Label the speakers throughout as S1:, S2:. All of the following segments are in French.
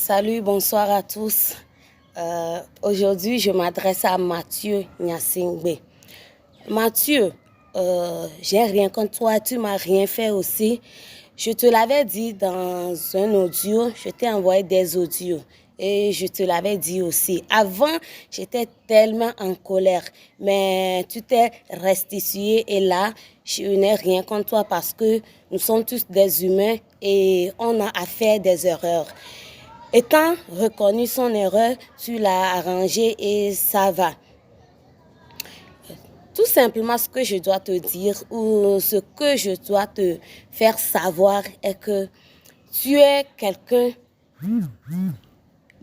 S1: Salut, bonsoir à tous. Aujourd'hui, je m'adresse à Mathieu Nyasingbe. Mathieu, j'ai rien contre toi, tu m'as rien fait aussi. Je te l'avais dit dans un audio, je t'ai envoyé des audios et je te l'avais dit aussi. Avant, j'étais tellement en colère, mais tu t'es restitué et là, je n'ai rien contre toi parce que nous sommes tous des humains et on a à faire des erreurs. Étant reconnu son erreur, tu l'as arrangé et ça va. Tout simplement, ce que je dois te dire ou ce que je dois te faire savoir est que tu es quelqu'un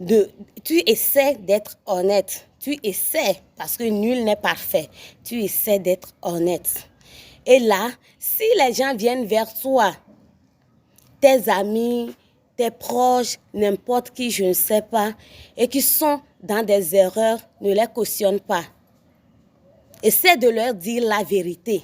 S1: de... Tu essaies d'être honnête. Tu essaies, parce que nul n'est parfait. Tu essaies d'être honnête. Et là, si les gens viennent vers toi, tes amis, tes proches, n'importe qui, je ne sais pas, et qui sont dans des erreurs, ne les cautionne pas. Essaie de leur dire la vérité.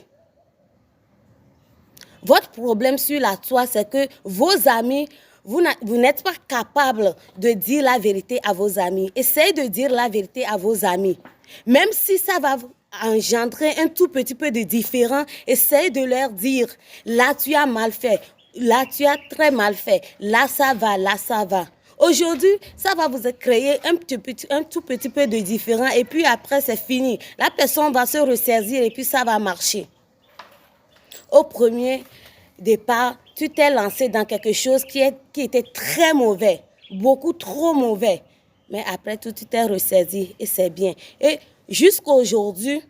S1: Votre problème sur la toile, c'est que vos amis, vous n'êtes pas capable de dire la vérité à vos amis. Essayez de dire la vérité à vos amis. Même si ça va engendrer un tout petit peu de différent, essayez de leur dire, là tu as mal fait, là tu as très mal fait, là ça va, là ça va. Aujourd'hui, ça va vous créer un tout petit peu de différent et puis après c'est fini. La personne va se ressaisir et puis ça va marcher. Au premier départ, tu t'es lancé dans quelque chose qui était très mauvais, beaucoup trop mauvais. Mais après tout, tu t'es ressaisi et c'est bien. Et jusqu'à aujourd'hui,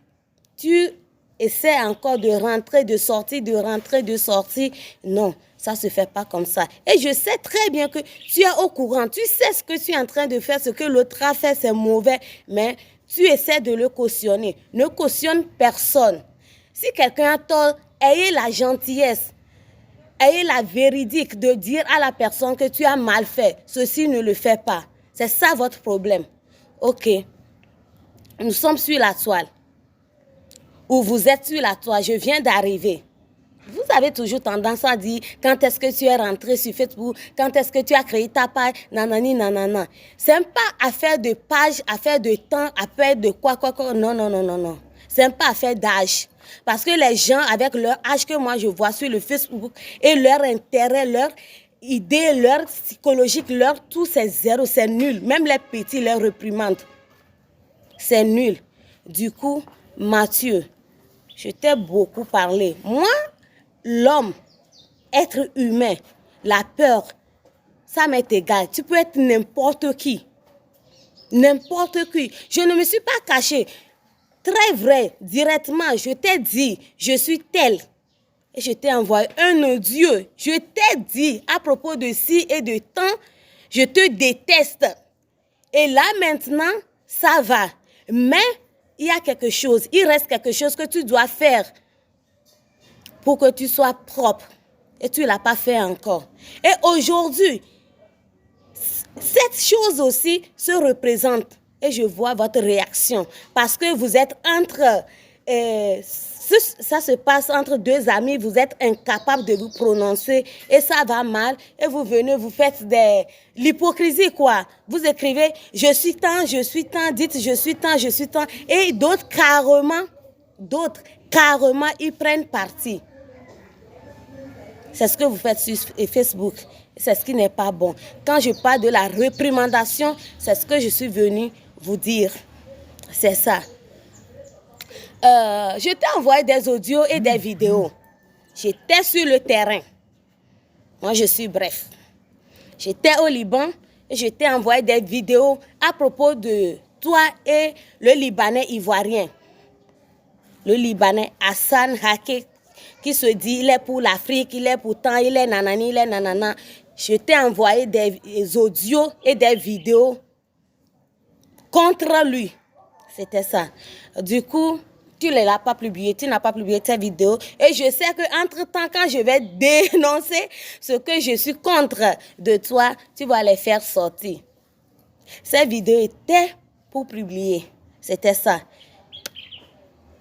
S1: tu essaies encore de rentrer, de sortir, de rentrer, de sortir. Non, ça ne se fait pas comme ça. Et je sais très bien que tu es au courant. Tu sais ce que tu es en train de faire, ce que l'autre a fait, c'est mauvais. Mais tu essaies de le cautionner. Ne cautionne personne. Si quelqu'un a tort, ayez la gentillesse, ayez la véridique de dire à la personne que tu as mal fait. Ceci ne le fait pas. C'est ça votre problème. Ok. Nous sommes sur la toile. Ou vous êtes sur la toile. Je viens d'arriver. Vous avez toujours tendance à dire quand est-ce que tu es rentré sur Facebook, quand est-ce que tu as créé ta page, nanani, nanana. C'est pas affaire de page, affaire de temps, affaire de quoi. Non, non, non, non, non. C'est pas affaire d'âge. Parce que les gens, avec leur âge que moi je vois sur le Facebook et leur intérêt, leur idée, leur psychologique, leur tout, c'est zéro, c'est nul. Même les petits leur reprimandent. C'est nul. Du coup, Mathieu, je t'ai beaucoup parlé. Moi, l'homme, être humain, la peur, ça m'est égal. Tu peux être n'importe qui. N'importe qui. Je ne me suis pas cachée. Très vrai, directement, je t'ai dit, je suis tel. Et je t'ai envoyé un audio. Je t'ai dit, à propos de ci et de tant, je te déteste. Et là, maintenant, ça va. Mais, il y a quelque chose, il reste quelque chose que tu dois faire pour que tu sois propre. Et tu ne l'as pas fait encore. Et aujourd'hui, cette chose aussi se représente. Et je vois votre réaction. Parce que vous êtes entre... ça se passe entre deux amis. Vous êtes incapable de vous prononcer. Et ça va mal. Et vous venez, vous faites l'hypocrisie, quoi. Vous écrivez, je suis tant, dites, je suis tant, je suis tant. Et d'autres, carrément, ils prennent parti. C'est ce que vous faites sur Facebook. C'est ce qui n'est pas bon. Quand je parle de la réprimandation, c'est ce que je suis venue vous dire. C'est ça. Je t'ai envoyé des audios et des vidéos. J'étais sur le terrain. Moi, je suis bref. J'étais au Liban et je t'ai envoyé des vidéos à propos de toi et le Libanais ivoirien. Le Libanais Hassan Haké, qui se dit il est pour l'Afrique, il est pour tant, il est nanani, il est nanana. Je t'ai envoyé des audios et des vidéos contre lui. C'était ça. Du coup, tu ne l'as pas publié, tu n'as pas publié tes vidéos. Et je sais qu'entre-temps, quand je vais dénoncer ce que je suis contre de toi, tu vas les faire sortir. Ces vidéos étaient pour publier. C'était ça.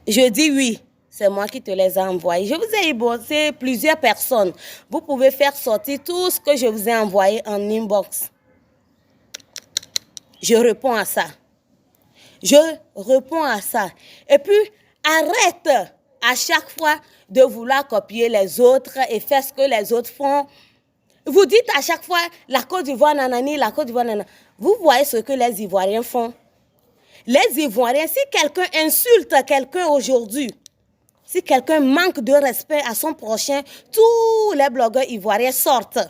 S1: Je dis oui. C'est moi qui te les ai envoyés. Je vous ai ébossé plusieurs personnes. Vous pouvez faire sortir tout ce que je vous ai envoyé en inbox. Je réponds à ça. Je réponds à ça. Et puis, arrête à chaque fois de vouloir copier les autres et faire ce que les autres font. Vous dites à chaque fois, la Côte d'Ivoire, nanani, la Côte d'Ivoire, nanana. Vous voyez ce que les Ivoiriens font. Les Ivoiriens, si quelqu'un insulte quelqu'un aujourd'hui, si quelqu'un manque de respect à son prochain, tous les blogueurs ivoiriens sortent.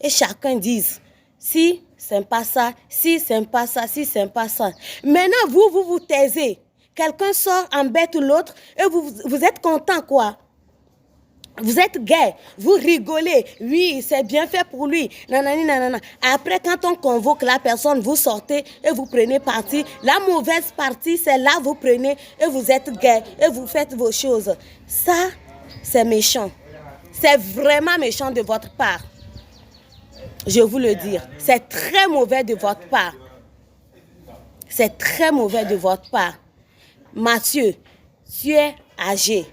S1: Et chacun dit, si, c'est pas ça, si, c'est pas ça, si, c'est pas ça. Maintenant, vous taisez. Quelqu'un sort, embête l'autre, et vous êtes content, quoi. Vous êtes gay, vous rigolez. Oui, c'est bien fait pour lui. Nanani, nanana. Après, quand on convoque la personne, vous sortez et vous prenez parti. La mauvaise partie, c'est là vous prenez et vous êtes gay et vous faites vos choses. Ça, c'est méchant. C'est vraiment méchant de votre part. Je vous le dis. C'est très mauvais de votre part. C'est très mauvais de votre part. Mathieu, tu es âgé.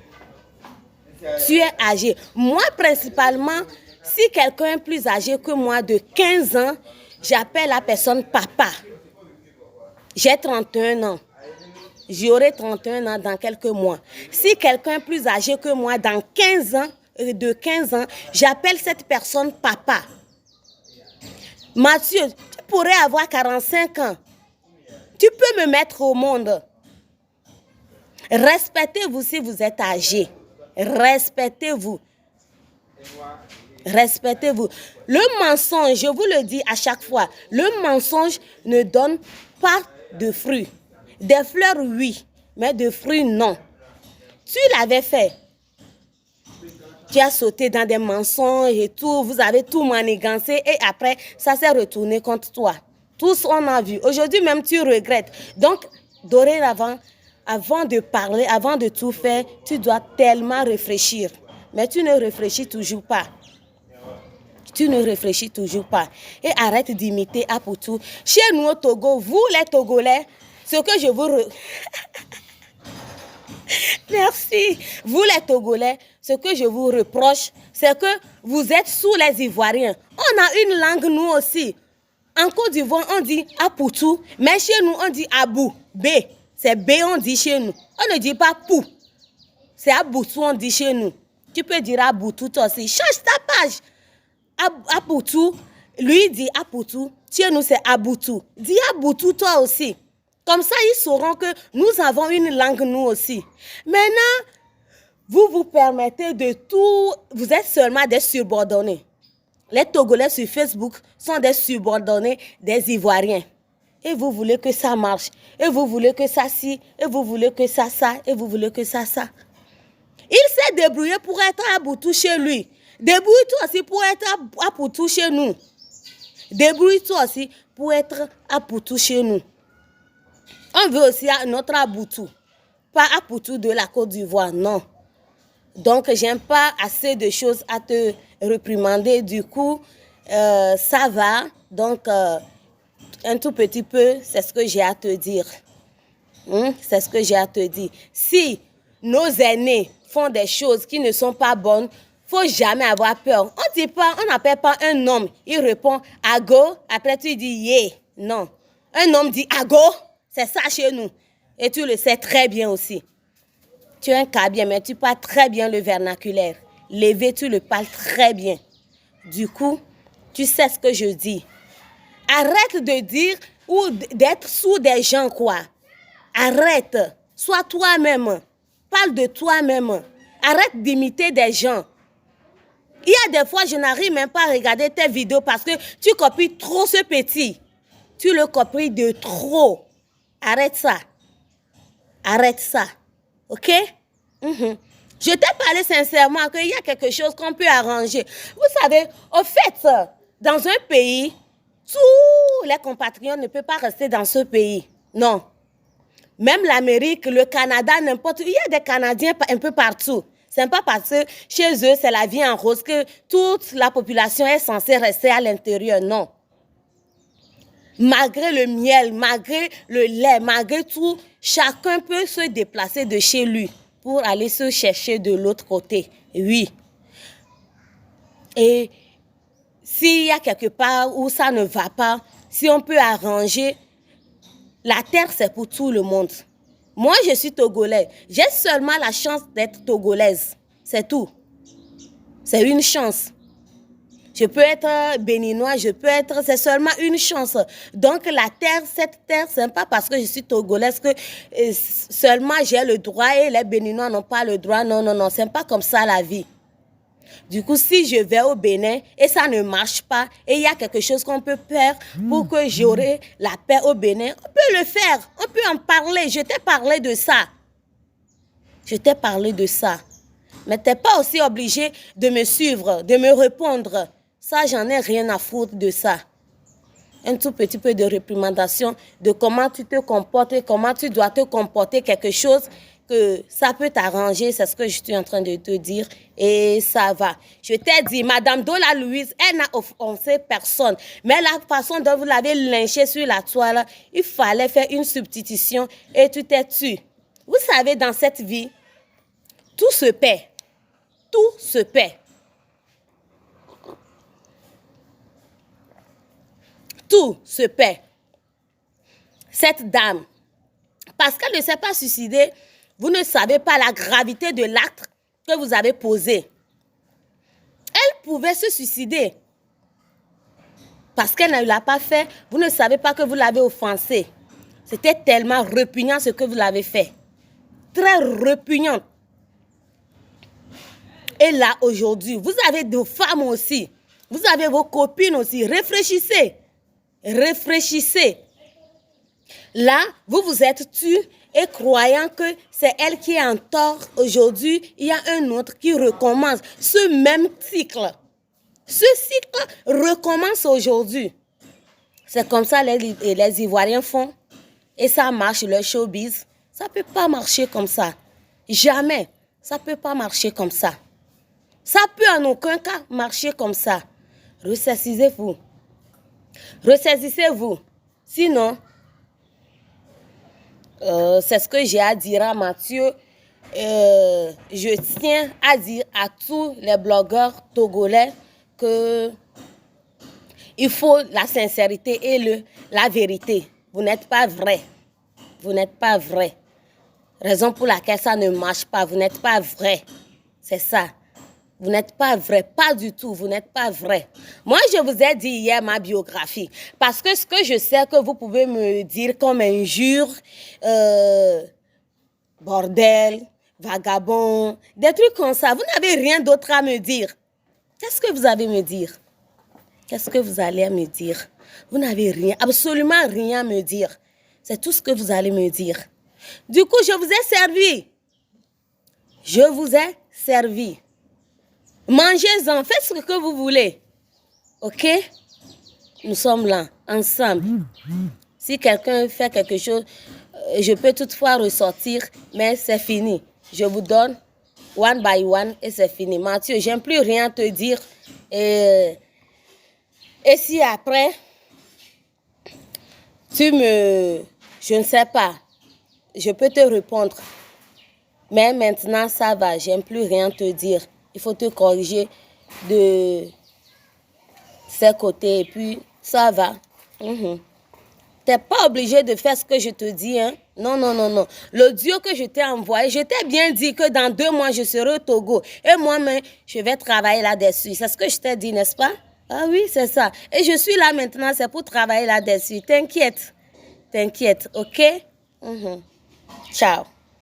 S1: Tu es âgé. Moi, principalement, si quelqu'un est plus âgé que moi de 15 ans, j'appelle la personne papa. J'ai 31 ans. J'aurai 31 ans dans quelques mois. Si quelqu'un est plus âgé que moi dans 15 ans, de 15 ans, j'appelle cette personne papa. Mathieu, tu pourrais avoir 45 ans. Tu peux me mettre au monde. Respectez-vous si vous êtes âgé. Respectez-vous. Respectez-vous. Le mensonge, je vous le dis à chaque fois, le mensonge ne donne pas de fruits. Des fleurs, oui, mais de fruits, non. Tu l'avais fait. Tu as sauté dans des mensonges et tout, vous avez tout manigancé et après, ça s'est retourné contre toi. Tous on a vu. Aujourd'hui même, tu regrettes. Donc, dorénavant, avant de parler, avant de tout faire, tu dois tellement réfléchir. Mais tu ne réfléchis toujours pas. Tu ne réfléchis toujours pas. Et arrête d'imiter Apoutou. Chez nous au Togo, vous les Togolais, ce que je vous... Merci. Vous les Togolais, ce que je vous reproche, c'est que vous êtes sous les Ivoiriens. On a une langue nous aussi. En Côte d'Ivoire, on dit Apoutou, mais chez nous, on dit Abou, B. C'est B, on dit chez nous. On ne dit pas Pou. C'est Aboutou, on dit chez nous. Tu peux dire Aboutou toi aussi. Change ta page. Aboutou, lui dit Apoutou. Chez nous, c'est Aboutou. Dis Aboutou toi aussi. Comme ça, ils sauront que nous avons une langue nous aussi. Maintenant, vous vous permettez de tout. Vous êtes seulement des subordonnés. Les Togolais sur Facebook sont des subordonnés des Ivoiriens. Et vous voulez que ça marche. Et vous voulez que ça si. Et vous voulez que ça. Et vous voulez que ça. Il s'est débrouillé pour être à Boutou chez lui. Débrouille-toi aussi pour être à Boutou chez nous. Débrouille-toi aussi pour être à Boutou chez nous. On veut aussi notre Aboutou. Pas Apoutou de la Côte d'Ivoire, non. Donc, j'aime pas assez de choses à te réprimander. Du coup, ça va. Donc, un tout petit peu, c'est ce que j'ai à te dire. C'est ce que j'ai à te dire. Si nos aînés font des choses qui ne sont pas bonnes, faut jamais avoir peur. On dit pas, on n'appelle pas un homme. Il répond Ago. Après, tu dis yeah. Non. Un homme dit Ago. C'est ça chez nous. Et tu le sais très bien aussi. Tu es un Kabien, mais tu parles très bien le vernaculaire. Lévé, tu le parles très bien. Du coup, tu sais ce que je dis. Arrête de dire ou d'être sous des gens, quoi. Arrête. Sois toi-même. Parle de toi-même. Arrête d'imiter des gens. Il y a des fois, je n'arrive même pas à regarder tes vidéos parce que tu copies trop ce petit. Tu le copies de trop. Arrête ça. Arrête ça. OK? Je t'ai parlé sincèrement qu'il y a quelque chose qu'on peut arranger. Vous savez, au fait, dans un pays, tous les compatriotes ne peuvent pas rester dans ce pays. Non. Même l'Amérique, le Canada, n'importe où. Il y a des Canadiens un peu partout. Ce n'est pas parce que chez eux, c'est la vie en rose que toute la population est censée rester à l'intérieur. Non. Malgré le miel, malgré le lait, malgré tout, chacun peut se déplacer de chez lui pour aller se chercher de l'autre côté. Oui. Et s'il y a quelque part où ça ne va pas, si on peut arranger, la terre, c'est pour tout le monde. Moi, je suis togolaise. J'ai seulement la chance d'être togolaise. C'est tout. C'est une chance. Je peux être béninois, c'est seulement une chance. Donc la terre, cette terre, c'est pas parce que je suis togolaise que seulement j'ai le droit et les béninois n'ont pas le droit. Non, non, non, c'est pas comme ça la vie. Du coup, si je vais au Bénin et ça ne marche pas et il y a quelque chose qu'on peut faire pour que j'aurai la paix au Bénin, on peut le faire, on peut en parler. Je t'ai parlé de ça. Je t'ai parlé de ça. Mais tu n'es pas aussi obligé de me suivre, de me répondre. Ça, j'en ai rien à foutre de ça. Un tout petit peu de réprimandation de comment tu te comportes et comment tu dois te comporter, quelque chose que ça peut t'arranger, c'est ce que je suis en train de te dire et ça va. Je t'ai dit, Madame Dola Louise, elle n'a offensé personne, mais la façon dont vous l'avez lynché sur la toile, il fallait faire une substitution et tu t'es tué. Vous savez, dans cette vie, tout se paie. Tout se paie. Tout se paie. Cette dame, parce qu'elle ne s'est pas suicidée, vous ne savez pas la gravité de l'acte que vous avez posé. Elle pouvait se suicider. Parce qu'elle ne l'a pas fait, vous ne savez pas que vous l'avez offensée. C'était tellement répugnant ce que vous l'avez fait. Très répugnant. Et là, aujourd'hui, vous avez des femmes aussi. Vous avez vos copines aussi. Réfléchissez. Réfléchissez. Là, vous vous êtes tués et croyant que c'est elle qui est en tort aujourd'hui, il y a un autre qui recommence ce même cycle. Ce cycle recommence aujourd'hui. C'est comme ça les Ivoiriens font. Et ça marche, le showbiz. Ça ne peut pas marcher comme ça. Jamais. Ça ne peut pas marcher comme ça. Ça peut en aucun cas marcher comme ça. Ressaisissez-vous. Ressaisissez-vous. Sinon, c'est ce que j'ai à dire à Mathieu. Je tiens à dire à tous les blogueurs togolais que il faut la sincérité et la vérité. Vous n'êtes pas vrai. Vous n'êtes pas vrai. Raison pour laquelle ça ne marche pas. Vous n'êtes pas vrai. C'est ça. Vous n'êtes pas vrai, pas du tout, vous n'êtes pas vrai. Moi, je vous ai dit hier ma biographie, parce que ce que je sais que vous pouvez me dire comme injure, bordel, vagabond, des trucs comme ça, vous n'avez rien d'autre à me dire. Qu'est-ce que vous allez me dire? Qu'est-ce que vous allez me dire? Vous n'avez rien, absolument rien à me dire. C'est tout ce que vous allez me dire. Du coup, je vous ai servi. Je vous ai servi. Mangez-en, faites ce que vous voulez. Ok? Nous sommes là, ensemble. Si quelqu'un fait quelque chose, je peux toutefois ressortir, mais c'est fini. Je vous donne one by one et c'est fini. Mathieu, j'aime plus rien te dire. Et si après, je ne sais pas, je peux te répondre. Mais maintenant, ça va, j'aime plus rien te dire. Il faut te corriger de ces côtés et puis ça va. Tu n'es pas obligé de faire ce que je te dis. Hein? Non, non, non, non. L'audio que je t'ai envoyé, je t'ai bien dit que dans 2 mois, je serai au Togo. Et moi-même, je vais travailler là-dessus. C'est ce que je t'ai dit, n'est-ce pas? Ah oui, c'est ça. Et je suis là maintenant, c'est pour travailler là-dessus. T'inquiète. T'inquiète, ok? Ciao.